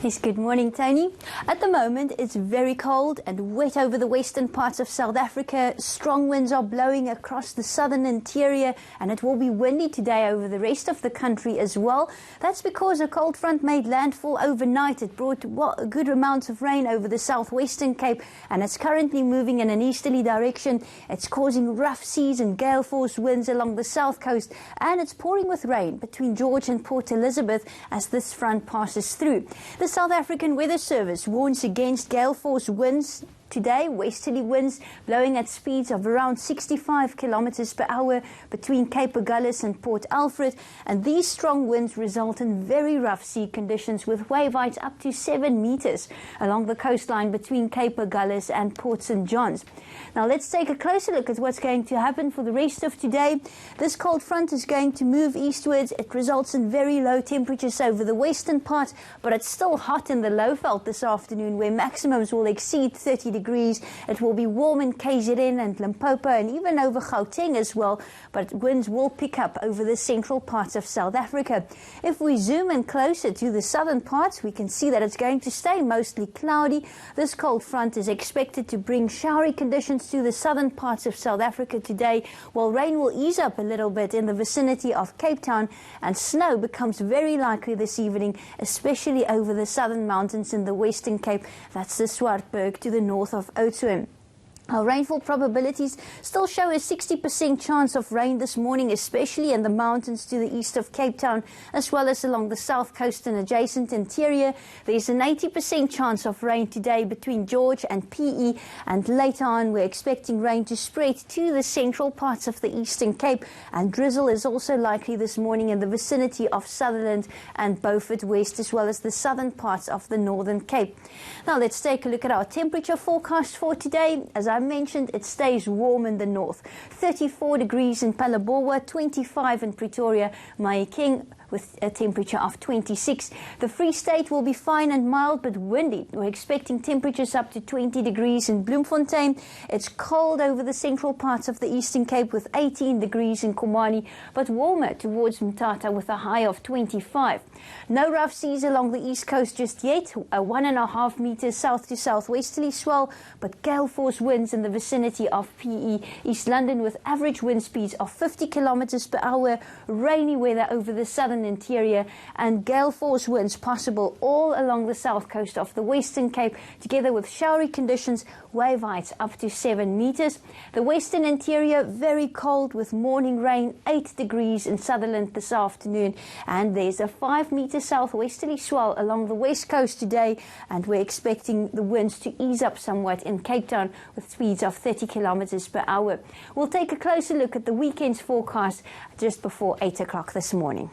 Yes, good morning, Tony. At the moment, it's very cold and wet over the western parts of South Africa. Strong winds are blowing across the southern interior, and it will be windy today over the rest of the country as well. That's because a cold front made landfall overnight. It brought good amounts of rain over the southwestern Cape, and it's currently moving in an easterly direction. It's causing rough seas and gale force winds along the south coast, and it's pouring with rain between George and Port Elizabeth as this front passes through. The South African Weather Service warns against gale force winds today, westerly winds blowing at speeds of around 65 kilometers per hour between Cape Agulhas and Port Alfred, and these strong winds result in very rough sea conditions with wave heights up to 7 meters along the coastline between Cape Agulhas and Port St. John's. Now let's take a closer look at what's going to happen for the rest of today. This cold front is going to move eastwards. It results in very low temperatures over the western part, but it's still hot in the Lowveld this afternoon, where maximums will exceed 30 degrees. It will be warm in KZN and Limpopo and even over Gauteng as well, but winds will pick up over the central parts of South Africa. If we zoom in closer to the southern parts, we can see that it's going to stay mostly cloudy. This cold front is expected to bring showery conditions to the southern parts of South Africa today, while rain will ease up a little bit in the vicinity of Cape Town, and snow becomes very likely this evening, especially over the southern mountains in the Western Cape. That's the Swartberg to the north of Oudtshoorn. Our rainfall probabilities still show a 60% chance of rain this morning, especially in the mountains to the east of Cape Town, as well as along the south coast and adjacent interior. There's an 80% chance of rain today between George and PE, and later on we're expecting rain to spread to the central parts of the Eastern Cape, and drizzle is also likely this morning in the vicinity of Sutherland and Beaufort West, as well as the southern parts of the Northern Cape. Now let's take a look at our temperature forecast for today. As I mentioned, it stays warm in the north. 34 degrees in Phalaborwa, 25 in Pretoria, Mahikeng, with a temperature of 26. The Free State will be fine and mild but windy. We're expecting temperatures up to 20 degrees in Bloemfontein. It's cold over the central parts of the Eastern Cape with 18 degrees in Komani, but warmer towards Mthatha with a high of 25. No rough seas along the east coast just yet. A 1.5 meters south to southwesterly swell, but gale force winds in the vicinity of PE, East London, with average wind speeds of 50 kilometers per hour. Rainy weather over the southern interior, and gale force winds possible all along the south coast of the Western Cape, together with showery conditions, wave heights up to 7 meters. The western interior very cold with morning rain, 8 degrees in Sutherland this afternoon, and there's a 5 meter southwesterly swell along the west coast today, and we're expecting the winds to ease up somewhat in Cape Town with speeds of 30 kilometers per hour. We'll take a closer look at the weekend's forecast just before 8 o'clock this morning.